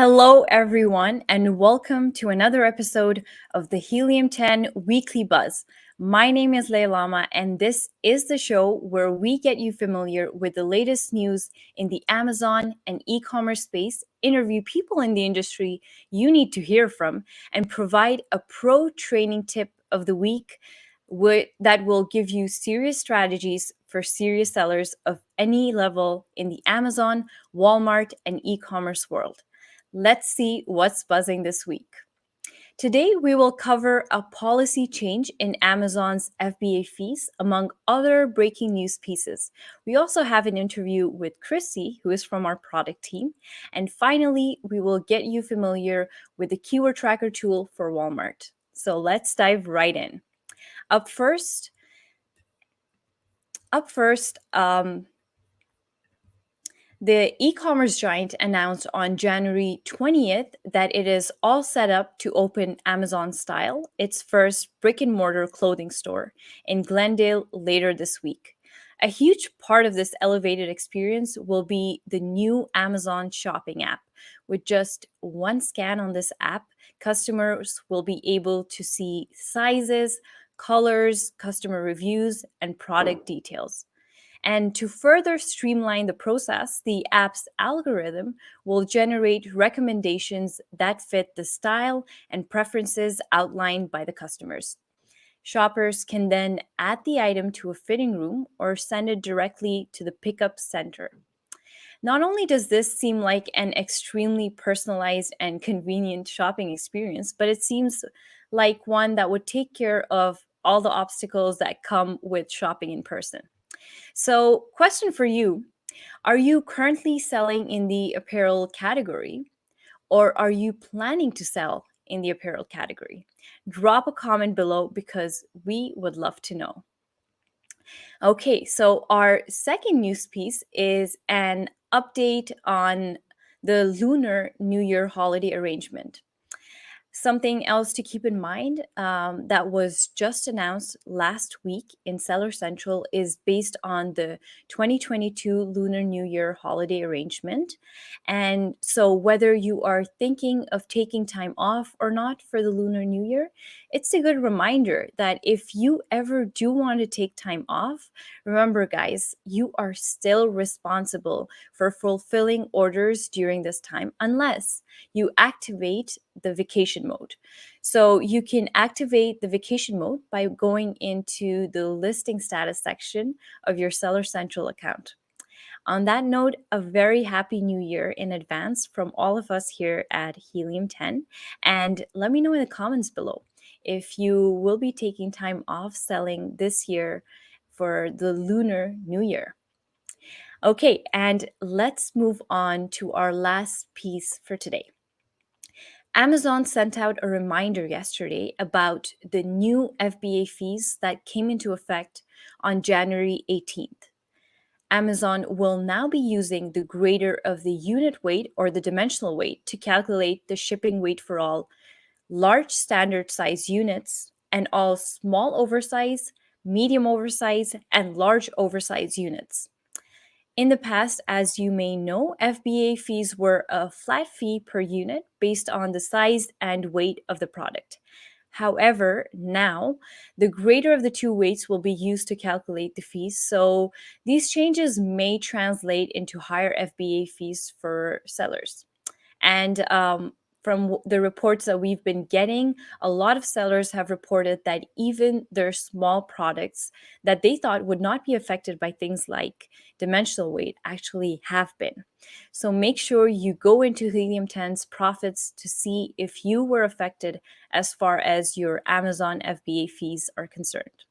Hello, everyone, and welcome to another episode of the Helium 10 Weekly Buzz. My name is Lailama, and this is the show where we get you familiar with the latest news in the Amazon and e-commerce space, interview people in the industry you need to hear from, and provide a pro training tip of the week that will give you serious strategies for serious sellers of any level in the Amazon, Walmart, and e-commerce world. Let's see what's buzzing this week. Today, we will cover a policy change in Amazon's FBA fees, among other breaking news pieces. We also have an interview with Chrissy, who is from our product team. And finally, we will get you familiar with the keyword tracker tool for Walmart. So let's dive right in. Up first, the e-commerce giant announced on January 20th that it is all set up to open Amazon Style, its first brick-and-mortar clothing store, in Glendale later this week. A huge part of this elevated experience will be the new Amazon shopping app. With just one scan on this app, customers will be able to see sizes, colors, customer reviews, and product details. And to further streamline the process, the app's algorithm will generate recommendations that fit the style and preferences outlined by the customers. Shoppers can then add the item to a fitting room or send it directly to the pickup center. Not only does this seem like an extremely personalized and convenient shopping experience, but it seems like one that would take care of all the obstacles that come with shopping in person. So, question for you. Are you currently selling in the apparel category, or are you planning to sell in the apparel category? Drop a comment below because we would love to know. Okay, so our second news piece is an update on the Lunar New Year holiday arrangement. Something else to keep in mind that was just announced last week in Seller Central is based on the 2022 Lunar New Year holiday arrangement. And so, whether you are thinking of taking time off or not for the Lunar New Year, it's a good reminder that if you ever do want to take time off, remember, guys, you are still responsible for fulfilling orders during this time unless you activate the vacation mode. So you can activate the vacation mode by going into the listing status section of your Seller Central account. On that note, a very happy new year in advance from all of us here at Helium 10. And let me know in the comments below if you will be taking time off selling this year for the Lunar New Year. Okay, and let's move on to our last piece for today. Amazon sent out a reminder yesterday about the new FBA fees that came into effect on January 18th. Amazon will now be using the greater of the unit weight or the dimensional weight to calculate the shipping weight for all large standard size units and all small oversize, medium oversize, and large oversize units. In the past, as you may know, FBA fees were a flat fee per unit based on the size and weight of the product. However, now the greater of the two weights will be used to calculate the fees. So these changes may translate into higher FBA fees for sellers. And from the reports that we've been getting, a lot of sellers have reported that even their small products that they thought would not be affected by things like dimensional weight actually have been. So make sure you go into Helium 10's profits to see if you were affected as far as your Amazon FBA fees are concerned.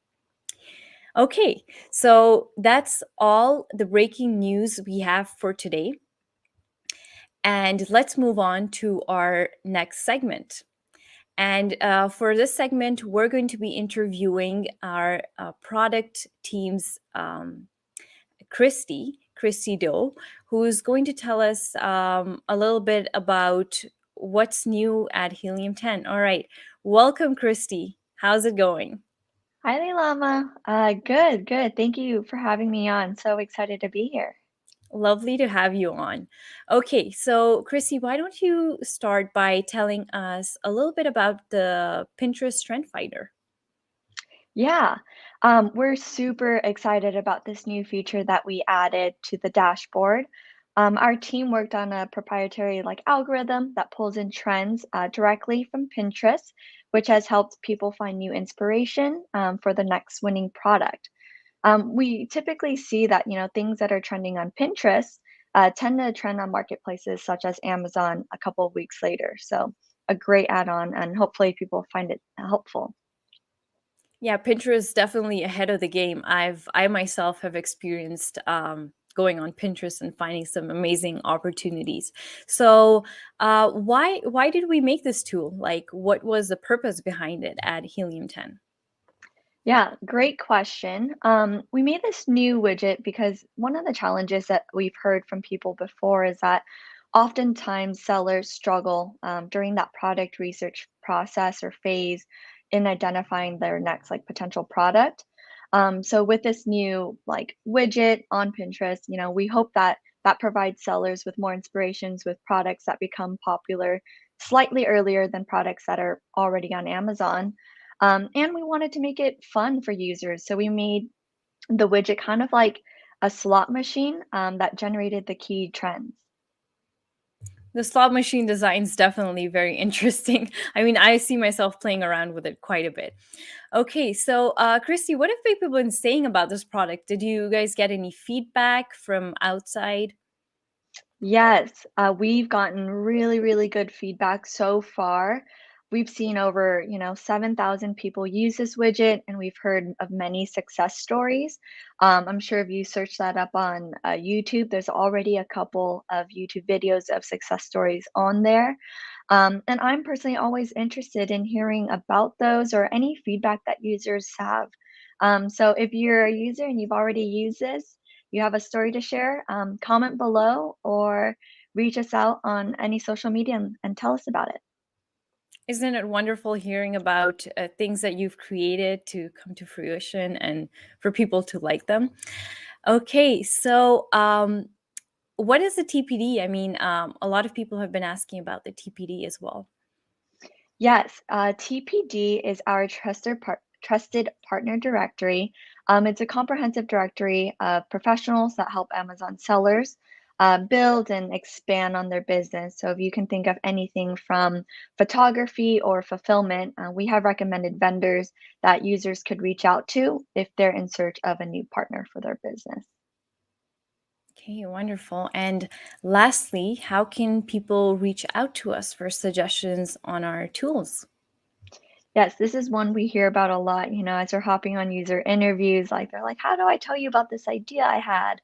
Okay, so that's all the breaking news we have for today. And let's move on to our next segment. And for this segment, we're going to be interviewing our product team's Christy Doe, who's going to tell us a little bit about what's new at Helium 10. All right, welcome, Christy. How's it going? Hi, Lailama. Good. Thank you for having me on. So excited to be here. Lovely to have you on. Okay, so Chrissy, why don't you start by telling us a little bit about the Pinterest Trend Finder? Yeah, we're super excited about this new feature that we added to the dashboard. Our team worked on a proprietary algorithm that pulls in trends directly from Pinterest, which has helped people find new inspiration for the next winning product. We typically see that things that are trending on Pinterest tend to trend on marketplaces such as Amazon a couple of weeks later. So a great add-on, and hopefully people find it helpful. Yeah, Pinterest definitely ahead of the game. I myself have experienced going on Pinterest and finding some amazing opportunities. So, why did we make this tool? Like, what was the purpose behind it at Helium 10? Yeah, great question. We made this new widget because one of the challenges that we've heard from people before is that oftentimes sellers struggle during that product research process or phase in identifying their next potential product. So with this new widget on Pinterest, we hope that that provides sellers with more inspirations with products that become popular slightly earlier than products that are already on Amazon. And we wanted to make it fun for users. So we made the widget kind of like a slot machine that generated the key trends. The slot machine design is definitely very interesting. I mean, I see myself playing around with it quite a bit. Okay, so Christy, what have people been saying about this product? Did you guys get any feedback from outside? Yes, we've gotten really, really good feedback so far. We've seen over, 7,000 people use this widget, and we've heard of many success stories. I'm sure if you search that up on YouTube, there's already a couple of YouTube videos of success stories on there. And I'm personally always interested in hearing about those or any feedback that users have. So if you're a user and you've already used this, you have a story to share, comment below or reach us out on any social media and tell us about it. Isn't it wonderful hearing about things that you've created to come to fruition and for people to like them? Okay, so what is the TPD? I mean, a lot of people have been asking about the TPD as well. Yes, TPD is our trusted partner directory. It's a comprehensive directory of professionals that help Amazon sellers build and expand on their business. So if you can think of anything from photography or fulfillment, we have recommended vendors that users could reach out to if they're in search of a new partner for their business. Okay, wonderful. And lastly, how can people reach out to us for suggestions on our tools? Yes, this is one we hear about a lot, as we're hopping on user interviews, they're like, how do I tell you about this idea I had?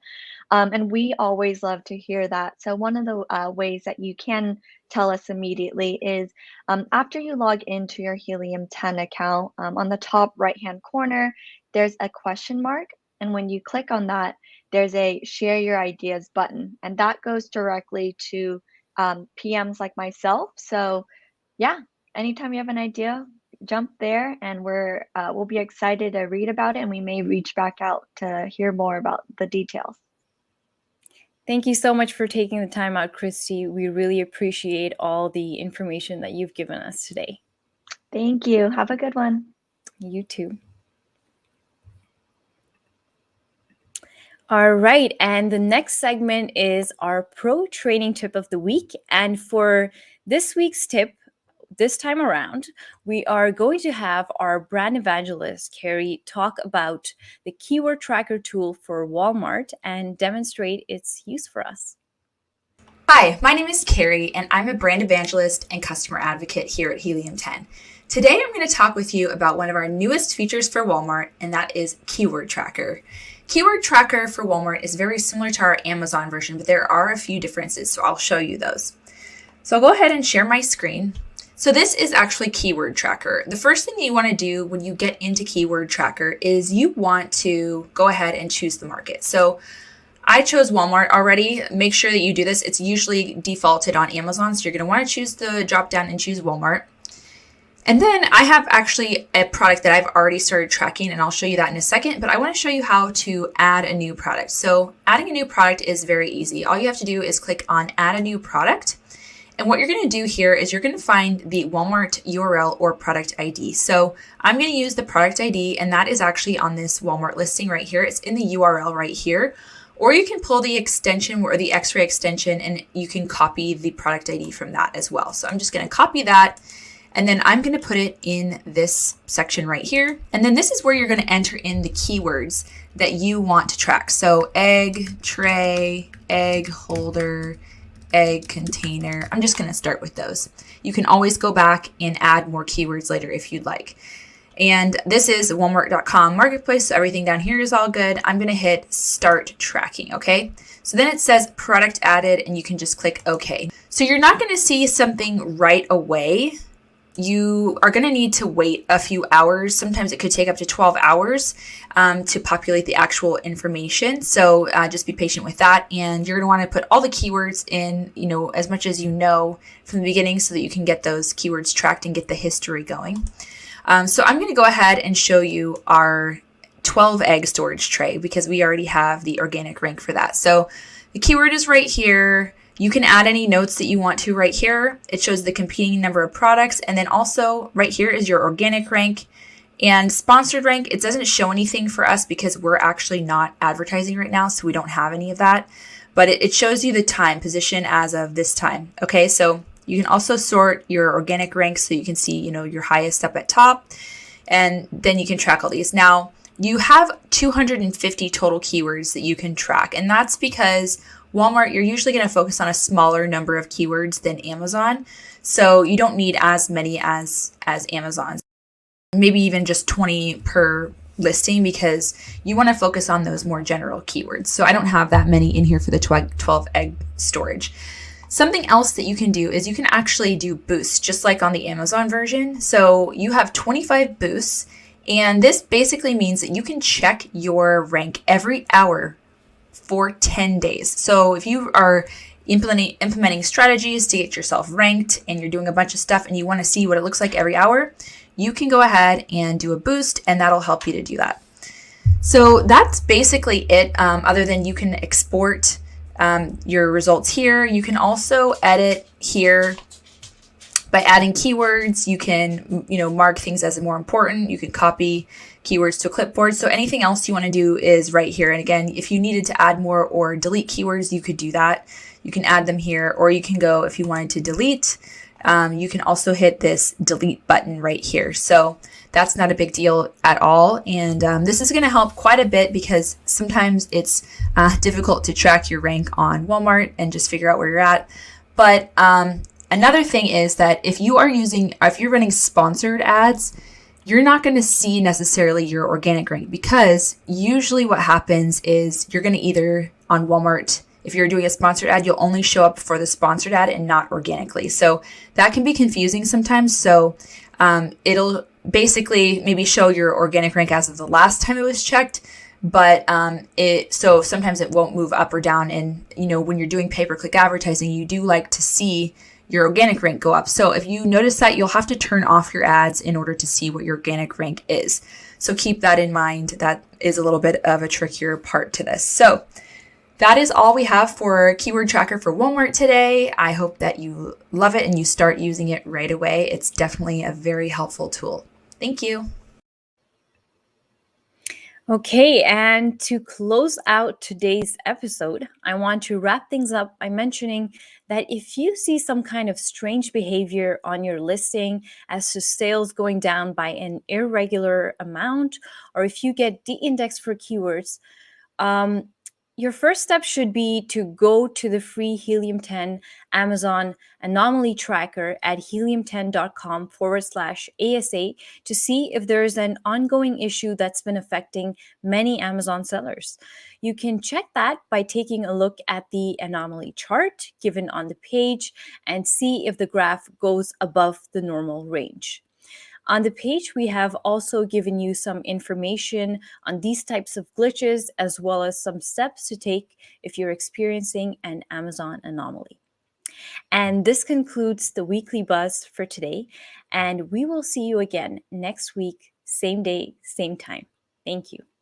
And we always love to hear that. So, one of the ways that you can tell us immediately is after you log into your Helium 10 account, on the top right hand corner, there's a question mark. And when you click on that, there's a share your ideas button. And that goes directly to PMs like myself. So, yeah, anytime you have an idea, jump there and we'll be excited to read about it and we may reach back out to hear more about the details. Thank you so much for taking the time out, Christy. We really appreciate all the information that you've given us today. Thank you. Have a good one. You too. All right. And the next segment is our pro training tip of the week. And for this week's tip, this time around, we are going to have our brand evangelist, Carrie, talk about the keyword tracker tool for Walmart and demonstrate its use for us. Hi, my name is Carrie, and I'm a brand evangelist and customer advocate here at Helium 10. Today, I'm going to talk with you about one of our newest features for Walmart, and that is Keyword Tracker. Keyword Tracker for Walmart is very similar to our Amazon version, but there are a few differences, so I'll show you those. So I'll go ahead and share my screen. So this is actually Keyword Tracker. The first thing that you want to do when you get into Keyword Tracker is you want to go ahead and choose the market. So I chose Walmart already. Make sure that you do this. It's usually defaulted on Amazon, so you're going to want to choose the drop down and choose Walmart. And then I have actually a product that I've already started tracking, and I'll show you that in a second, but I want to show you how to add a new product. So adding a new product is very easy. All you have to do is click on add a new product. And what you're going to do here is you're going to find the Walmart URL or product ID. So I'm going to use the product ID, and that is actually on this Walmart listing right here. It's in the URL right here. Or you can pull the extension or the X-ray extension, and you can copy the product ID from that as well. So I'm just going to copy that. And then I'm going to put it in this section right here. And then this is where you're going to enter in the keywords that you want to track. So egg tray, egg holder, egg container. I'm just going to start with those. You can always go back and add more keywords later if you'd like. And this is Walmart.com marketplace. So everything down here is all good. I'm going to hit start tracking. Okay. So then it says product added, and you can just click OK. So you're not going to see something right away. You are going to need to wait a few hours. Sometimes it could take up to 12 hours to populate the actual information. So just be patient with that. And you're going to want to put all the keywords in, as much as you know from the beginning so that you can get those keywords tracked and get the history going. So I'm going to go ahead and show you our 12 egg storage tray because we already have the organic rank for that. So the keyword is right here. You can add any notes that you want to right here. It shows the competing number of products. And then also right here is your organic rank and sponsored rank. It doesn't show anything for us because we're actually not advertising right now. So we don't have any of that, but it shows you the time position as of this time. Okay. So you can also sort your organic ranks so you can see, your highest up at top, and then you can track all these. Now you have 250 total keywords that you can track. And that's because Walmart, you're usually going to focus on a smaller number of keywords than Amazon. So you don't need as many as Amazon's, maybe even just 20 per listing because you want to focus on those more general keywords. So I don't have that many in here for the 12 egg storage. Something else that you can do is you can actually do boosts just like on the Amazon version. So you have 25 boosts, and this basically means that you can check your rank every hour for 10 days. So if you are implementing strategies to get yourself ranked and you're doing a bunch of stuff and you want to see what it looks like every hour, you can go ahead and do a boost, and that'll help you to do that. So that's basically it, other than you can export your results here. You can also edit here by adding keywords. You can, mark things as more important. You can copy keywords to a clipboard. So anything else you want to do is right here. And again, if you needed to add more or delete keywords, you could do that. You can add them here, or you can go, if you wanted to delete, you can also hit this delete button right here. So that's not a big deal at all. And this is going to help quite a bit because sometimes it's difficult to track your rank on Walmart and just figure out where you're at. But another thing is that if you're running sponsored ads, you're not going to see necessarily your organic rank because usually what happens is you're going to either on Walmart, if you're doing a sponsored ad, you'll only show up for the sponsored ad and not organically. So that can be confusing sometimes. So it'll basically maybe show your organic rank as of the last time it was checked, but so sometimes it won't move up or down. And when you're doing pay-per-click advertising, you do like to see your organic rank go up. So if you notice that, you'll have to turn off your ads in order to see what your organic rank is. So keep that in mind. That is a little bit of a trickier part to this. So that is all we have for Keyword Tracker for Walmart today. I hope that you love it and you start using it right away. It's definitely a very helpful tool. Thank you. Okay, and to close out today's episode, I want to wrap things up by mentioning that if you see some kind of strange behavior on your listing as to sales going down by an irregular amount, or if you get de-indexed for keywords, your first step should be to go to the free Helium 10 Amazon anomaly tracker at helium10.com/ASA to see if there is an ongoing issue that's been affecting many Amazon sellers. You can check that by taking a look at the anomaly chart given on the page and see if the graph goes above the normal range. On the page, we have also given you some information on these types of glitches, as well as some steps to take if you're experiencing an Amazon anomaly. And this concludes the weekly buzz for today. And we will see you again next week, same day, same time. Thank you.